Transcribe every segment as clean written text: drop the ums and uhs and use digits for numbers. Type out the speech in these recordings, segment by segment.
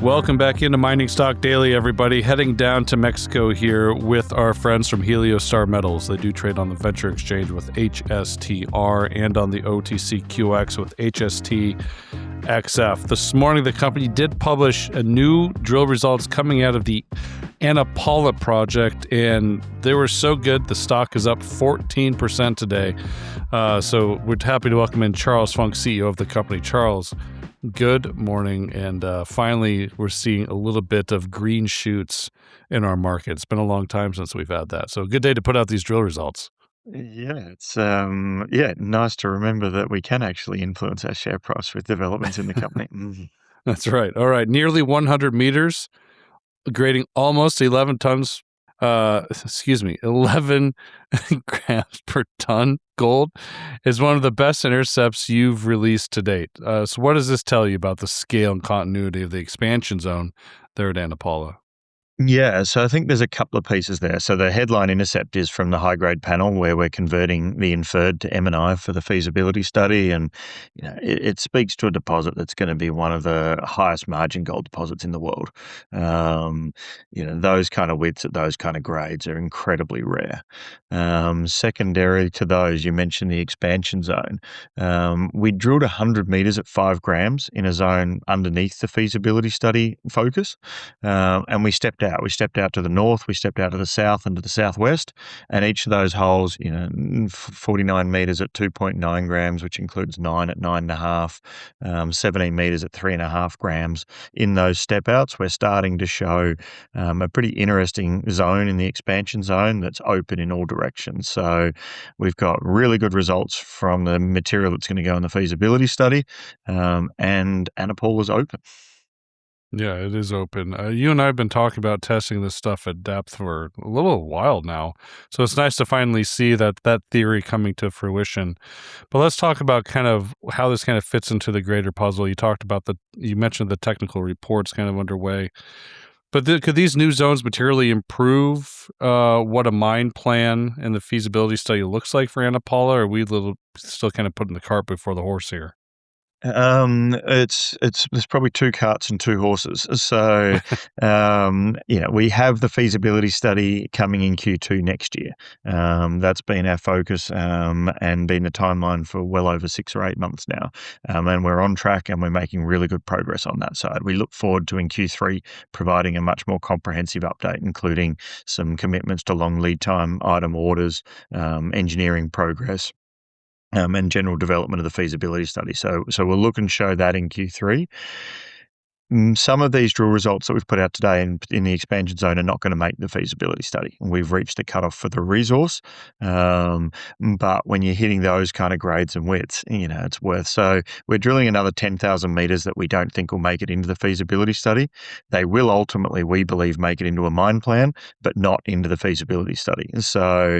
Welcome back into Mining Stock Daily, everybody. Heading down to Mexico here with our friends from Heliostar Metals. They do trade on the Venture Exchange with HSTR and on the OTCQX with HSTXF. This morning, the company did publish a new drill results coming out of the Ana Paula project, and they were so good, the stock is up 14% today. So we're happy to welcome in Charles Funk, CEO of the company. Charles, good morning, and finally we're seeing a little bit of green shoots in our market. It's been a long time since we've had that, so good day to put out these drill results. Yeah, it's nice to remember that we can actually influence our share price with developments in the company. That's right. All right, nearly 100 meters, grading almost 11 tons. 11 grams per ton gold is one of the best intercepts you've released to date. So what does this tell you about the scale and continuity of the expansion zone there at Ana Paula? Yeah, so I think there's a couple of pieces there. So the headline intercept is from the high-grade panel where we're converting the inferred to M&I for the feasibility study, and it speaks to a deposit that's going to be one of the highest margin gold deposits in the world. Those kind of widths at those kind of grades are incredibly rare. Secondary to those, you mentioned the expansion zone. We drilled 100 meters at 5 grams in a zone underneath the feasibility study focus, and we stepped out. We stepped out to the north, we stepped out to the south and to the southwest, and each of those holes, 49 meters at 2.9 grams, which includes 9 at 9.5, 17 meters at 3.5 grams. In those step outs, we're starting to show a pretty interesting zone in the expansion zone that's open in all directions. So we've got really good results from the material that's going to go in the feasibility study, and Ana Paula's open. Yeah, it is open. You and I have been talking about testing this stuff at depth for a little while now. So it's nice to finally see that theory coming to fruition. But let's talk about kind of how this kind of fits into the greater puzzle. You mentioned the technical reports kind of underway. But could these new zones materially improve what a mine plan and the feasibility study looks like for Ana Paula, or are we still kind of putting the cart before the horse here? There's probably 2 carts and 2 horses. So, we have the feasibility study coming in Q2 next year. That's been our focus, and been the timeline for well over 6 or 8 months now. And we're on track and we're making really good progress on that side. We look forward to in Q3 providing a much more comprehensive update, including some commitments to long lead time item orders, engineering progress, and general development of the feasibility study. So we'll look and show that in Q3. Some of these drill results that we've put out today in the expansion zone are not going to make the feasibility study. We've reached a cutoff for the resource, but when you're hitting those kind of grades and widths, it's worth. So we're drilling another 10,000 meters that we don't think will make it into the feasibility study. They will ultimately, we believe, make it into a mine plan, but not into the feasibility study. So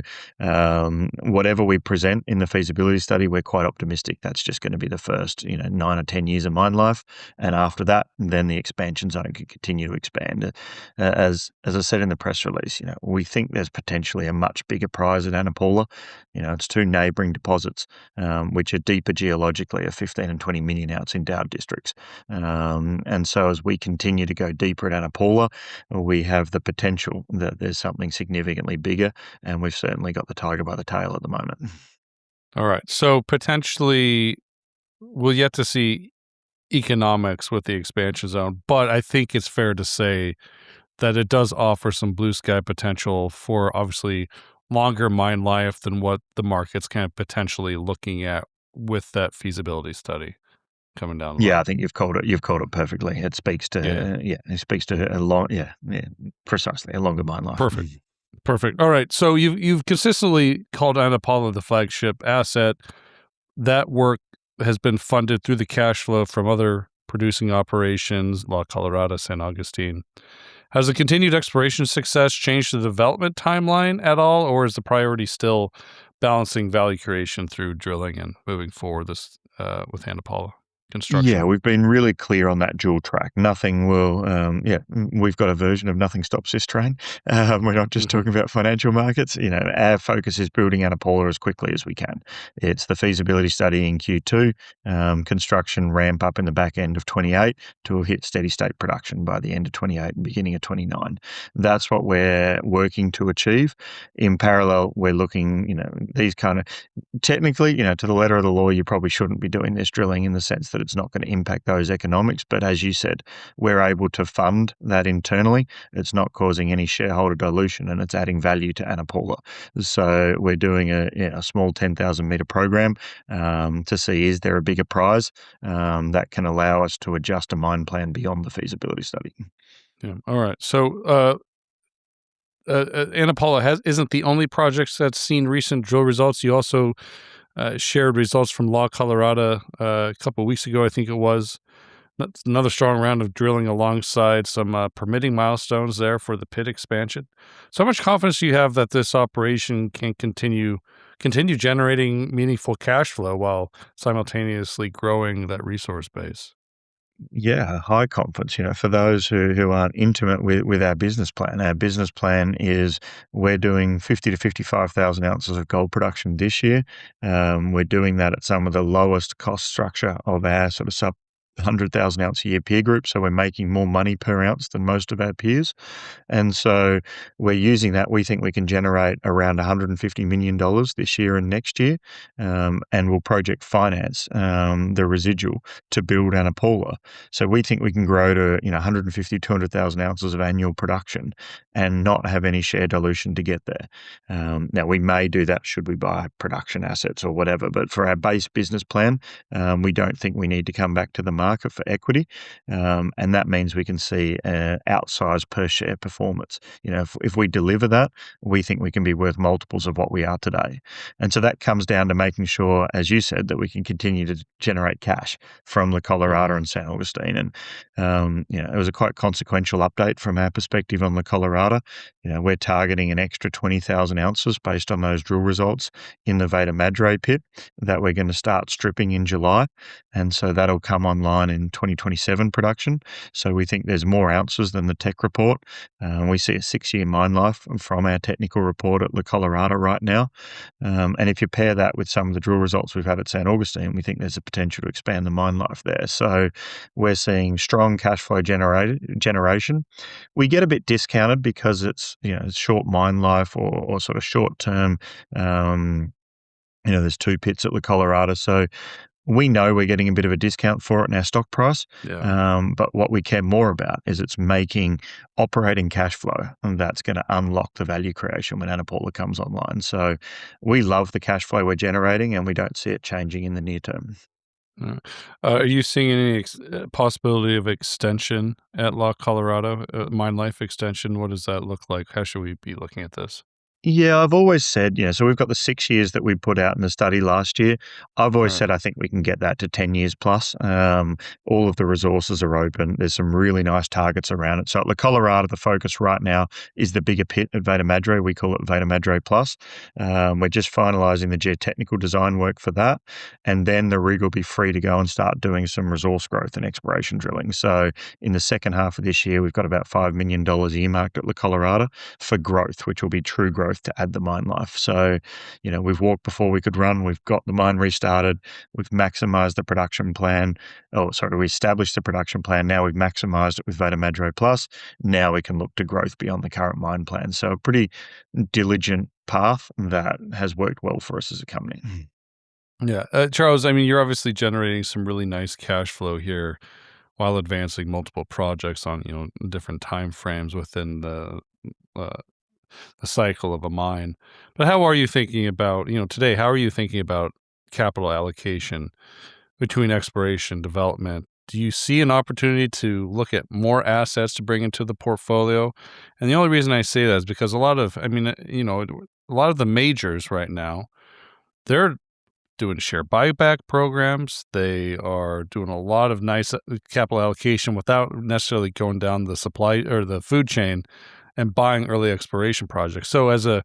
whatever we present in the feasibility study, we're quite optimistic that's just going to be the first 9 or 10 years of mine life, and after that, then the expansion zone can continue to expand. As I said in the press release, we think there's potentially a much bigger prize at Ana Paula. It's 2 neighbouring deposits, which are deeper geologically, of 15 and 20 million ounce endowed districts. And so as we continue to go deeper at Ana Paula, we have the potential that there's something significantly bigger, and we've certainly got the tiger by the tail at the moment. All right. So potentially we'll yet to see economics with the expansion zone, but I think it's fair to say that it does offer some blue sky potential for obviously longer mine life than what the market's kind of potentially looking at with that feasibility study coming down the line. Yeah, I think you've called it perfectly. It speaks to precisely a longer mine life. Perfect. All right. So you've consistently called Ana Paula the flagship asset. That work has been funded through the cash flow from other producing operations, La Colorada, San Agustin. Has the continued exploration success changed the development timeline at all, or is the priority still balancing value creation through drilling and moving forward with Ana Paula? Yeah, construction? we've been really clear on that dual track. Nothing will, we've got a version of nothing stops this train. We're not just Mhm. talking about financial markets. Our focus is building Ana Paula as quickly as we can. It's the feasibility study in Q2, construction ramp up in the back end of 28 to hit steady state production by the end of 28 and beginning of 29. That's what we're working to achieve. In parallel, we're looking, these kind of technically, to the letter of the law, you probably shouldn't be doing this drilling in the sense that it's not going to impact those economics. But as you said, we're able to fund that internally. It's not causing any shareholder dilution and it's adding value to Ana Paula. So we're doing a small 10,000 meter program to see is there a bigger prize that can allow us to adjust a mine plan beyond the feasibility study. Yeah. All right. So, Ana Paula isn't the only project that's seen recent drill results. You also shared results from La Colorada a couple of weeks ago, I think it was. That's another strong round of drilling alongside some permitting milestones there for the pit expansion. So, how much confidence do you have that this operation can continue generating meaningful cash flow while simultaneously growing that resource base? Yeah, high confidence. For those who aren't intimate with our business plan is we're doing 50 to 55,000 ounces of gold production this year. We're doing that at some of the lowest cost structure of our sort of sub 100,000 ounce a year peer group. So we're making more money per ounce than most of our peers. And so we're using that. We think we can generate around $150 million this year and next year. And we'll project finance the residual to build Ana Paula. So we think we can grow to 150, 200,000 ounces of annual production and not have any share dilution to get there. Now, we may do that should we buy production assets or whatever. But for our base business plan, we don't think we need to come back to the market for equity. And that means we can see outsized per share performance. If we deliver that, we think we can be worth multiples of what we are today. And so that comes down to making sure, as you said, that we can continue to generate cash from the Colorado Mhm. and San Augustine. And, it was a quite consequential update from our perspective on the Colorado. We're targeting an extra 20,000 ounces based on those drill results in the Veta Madre pit that we're going to start stripping in July. And so that'll come online in 2027 production. So we think there's more ounces than the tech report. We see a 6-year mine life from our technical report at La Colorada right now. And if you pair that with some of the drill results we've had at San Augustine, we think there's a potential to expand the mine life there. So we're seeing strong cash flow generation. We get a bit discounted because it's short mine life or sort of short term. There's two pits at La Colorada, so we know we're getting a bit of a discount for it in our stock price, Yeah. but what we care more about is it's making operating cash flow, and that's going to unlock the value creation when Ana Paula comes online. So we love the cash flow we're generating, and we don't see it changing in the near term. Uh, are you seeing any possibility of extension at La Colorado, mine life extension? What does that look like? How should we be looking at this? Yeah, I've always said, so we've got the 6 years that we put out in the study last year. I've always Right. said I think we can get that to 10 years plus. All of the resources are open. There's some really nice targets around it. So at La Colorado, the focus right now is the bigger pit at Veta Madre. We call it Veta Madre Plus. We're just finalizing the geotechnical design work for that. And then the rig will be free to go and start doing some resource growth and exploration drilling. So in the second half of this year, we've got about $5 million earmarked at La Colorado for growth, which will be true growth to add the mine life. So, we've walked before we could run. We've got the mine restarted. We've maximized the production plan. Oh, sorry, we established the production plan. Now we've maximized it with Veta Madre Plus. Now we can look to growth beyond the current mine plan. So a pretty diligent path that has worked well for us as a company. Yeah. Charles, I mean, you're obviously generating some really nice cash flow here while advancing multiple projects on, different time frames within uh, the cycle of a mine. But how are you thinking about, today, how are you thinking about capital allocation between exploration and development? Do you see an opportunity to look at more assets to bring into the portfolio? And the only reason I say that is because a lot of the majors right now, they're doing share buyback programs. They are doing a lot of nice capital allocation without necessarily going down the supply or the food chain and buying early exploration projects. So as I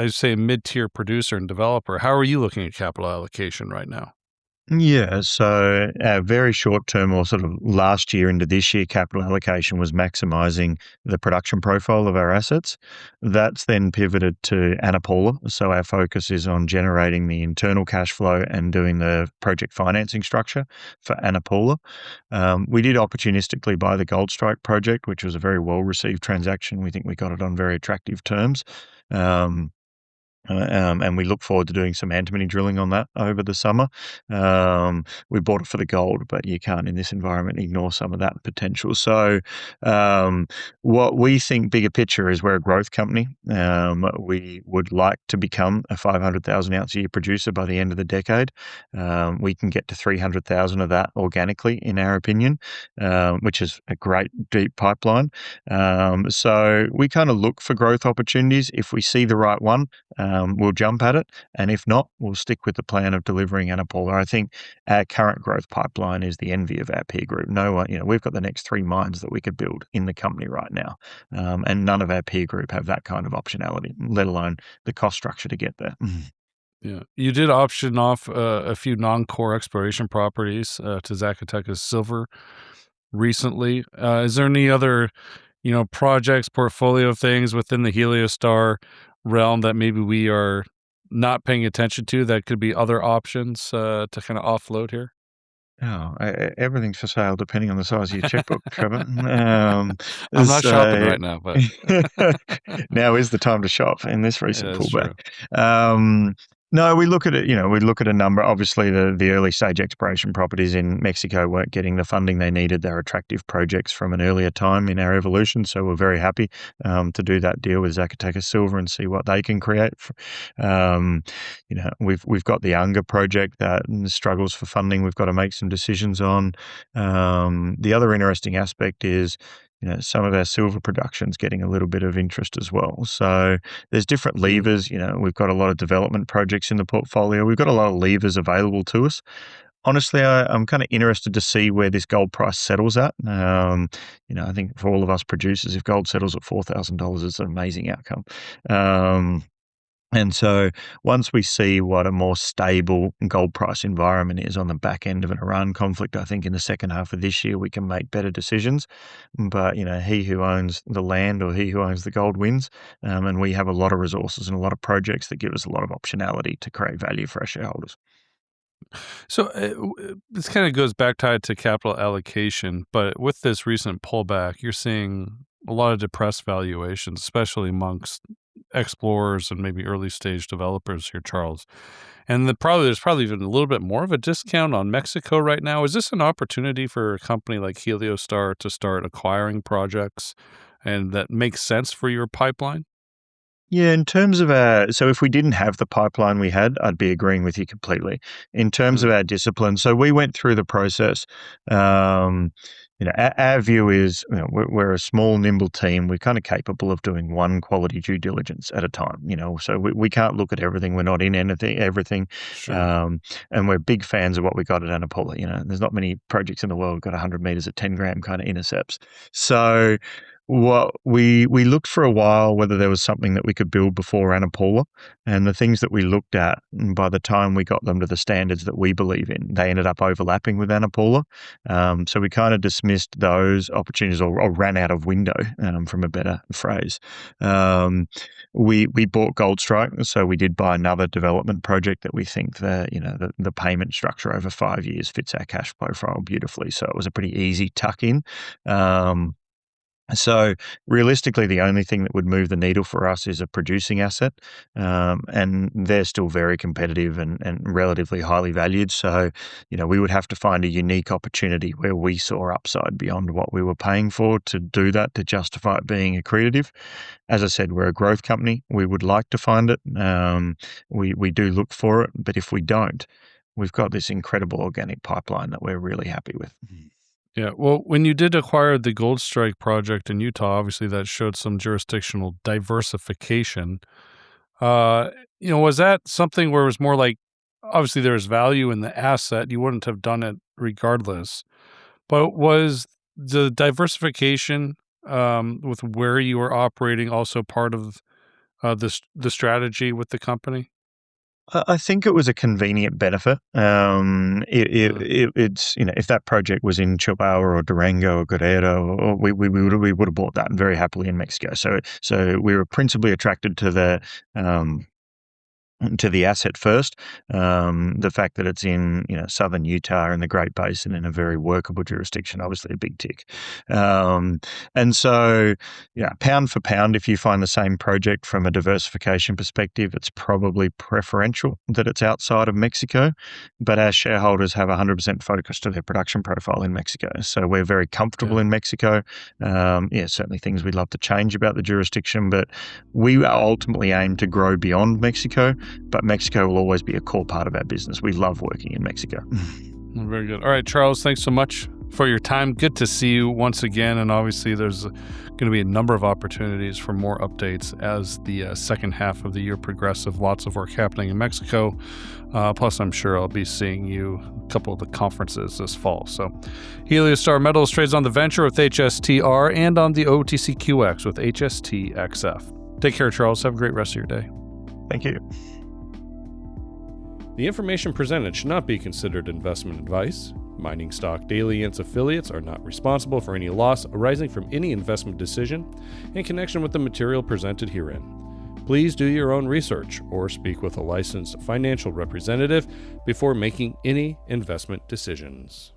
say a mid-tier producer and developer, how are you looking at capital allocation right now? Yeah, so our very short term or sort of last year into this year capital allocation was maximizing the production profile of our assets. That's then pivoted to Ana Paula. So our focus is on generating the internal cash flow and doing the project financing structure for Ana Paula. We did opportunistically buy the Gold Strike project, which was a very well received transaction. We think we got it on very attractive terms. Um, and we look forward to doing some antimony drilling on that over the summer. We bought it for the gold, but you can't in this environment ignore some of that potential. So, um, what we think bigger picture is we're a growth company. We would like to become a 500,000 ounce a year producer by the end of the decade. We can get to 300,000 of that organically, in our opinion, which is a great deep pipeline. So we kind of look for growth opportunities. If we see the right one, we'll jump at it. And if not, we'll stick with the plan of delivering Ana Paula. I think our current growth pipeline is the envy of our peer group. No one, we've got the next 3 mines that we could build in the company right now. And none of our peer group have that kind of optionality, let alone the cost structure to get there. Yeah. You did option off a few non-core exploration properties to Zacatecas Silver recently. Is there any other, projects, portfolio things within the Heliostar realm that maybe we are not paying attention to that could be other options to kind of offload here? Oh, everything's for sale depending on the size of your checkbook, Trevor. I'm not shopping So right now, but now is the time to shop in this recent yeah, that's pullback. true. Um, no, we look at it, we look at a number. Obviously, the early stage exploration properties in Mexico weren't getting the funding they needed. They're attractive projects from an earlier time in our evolution. So we're very happy to do that deal with Zacatecas Silver and see what they can create. Um, we've got the Unger project that struggles for funding. We've got to make some decisions on. The other interesting aspect is, some of our silver production's getting a little bit of interest as well. So there's different Mm. levers. We've got a lot of development projects in the portfolio. We've got a lot of levers available to us. Honestly, I'm kind of interested to see where this gold price settles at. I think for all of us producers, if gold settles at $4,000, it's an amazing outcome. Um, and so once we see what a more stable gold price environment is on the back end of an Iran conflict, I think in the second half of this year, we can make better decisions. But, he who owns the land or he who owns the gold wins. And we have a lot of resources and a lot of projects that give us a lot of optionality to create value for our shareholders. So this kind of goes back tied to capital allocation, but with this recent pullback, you're seeing a lot of depressed valuations, especially amongst explorers and maybe early stage developers here, Charles. And there's probably even a little bit more of a discount on Mexico right now. Is this an opportunity for a company like Heliostar to start acquiring projects and that makes sense for your pipeline? Yeah, in terms of so if we didn't have the pipeline we had, I'd be agreeing with you completely. In terms Mm, of our discipline, so we went through the process. Um, our view is, we're a small, nimble team. We're kind of capable of doing one quality due diligence at a time. So we can't look at everything. We're not in everything. sure. Um, and we're big fans of what we got at Ana Paula. There's not many projects in the world got 100 meters at 10-gram kind of intercepts. So what we looked for a while whether there was something that we could build before Ana Paula, and the things that we looked at, by the time we got them to the standards that we believe in, they ended up overlapping with Ana Paula. So we kind of dismissed those opportunities or ran out of window, from a better phrase. Um, we bought Gold Strike, so we did buy another development project that we think that the payment structure over 5 years fits our cash profile beautifully. So it was a pretty easy tuck in. Um, so realistically, the only thing that would move the needle for us is a producing asset, and they're still very competitive and relatively highly valued. So, we would have to find a unique opportunity where we saw upside beyond what we were paying for to do that to justify it being accretive. As I said, we're a growth company. We would like to find it. We do look for it, but if we don't, we've got this incredible organic pipeline that we're really happy with. Yeah. Well, when you did acquire the Gold Strike project in Utah, obviously that showed some jurisdictional diversification. Uh, was that something where it was more like obviously there's value in the asset, you wouldn't have done it regardless. But was the diversification with where you were operating also part of the strategy with the company? I think it was a convenient benefit. It's if that project was in Chihuahua or Durango or Guerrero, or we would have bought that very happily in Mexico. So we were principally attracted to the asset first. The fact that it's in southern Utah in the Great Basin in a very workable jurisdiction, obviously a big tick. And so, pound for pound, if you find the same project from a diversification perspective, it's probably preferential that it's outside of Mexico. But our shareholders have 100% focus to their production profile in Mexico, so we're very comfortable in Mexico. Certainly things we'd love to change about the jurisdiction, but we ultimately aim to grow beyond Mexico. But Mexico will always be a core part of our business. We love working in Mexico. Very good. All right, Charles, thanks so much for your time. Good to see you once again. And obviously, there's going to be a number of opportunities for more updates as the second half of the year progresses. Lots of work happening in Mexico. Plus, I'm sure I'll be seeing you a couple of the conferences this fall. So, Heliostar Metals trades on the Venture with HSTR and on the OTCQX with HSTXF. Take care, Charles. Have a great rest of your day. Thank you. The information presented should not be considered investment advice. Mining Stock Daily and its affiliates are not responsible for any loss arising from any investment decision in connection with the material presented herein. Please do your own research or speak with a licensed financial representative before making any investment decisions.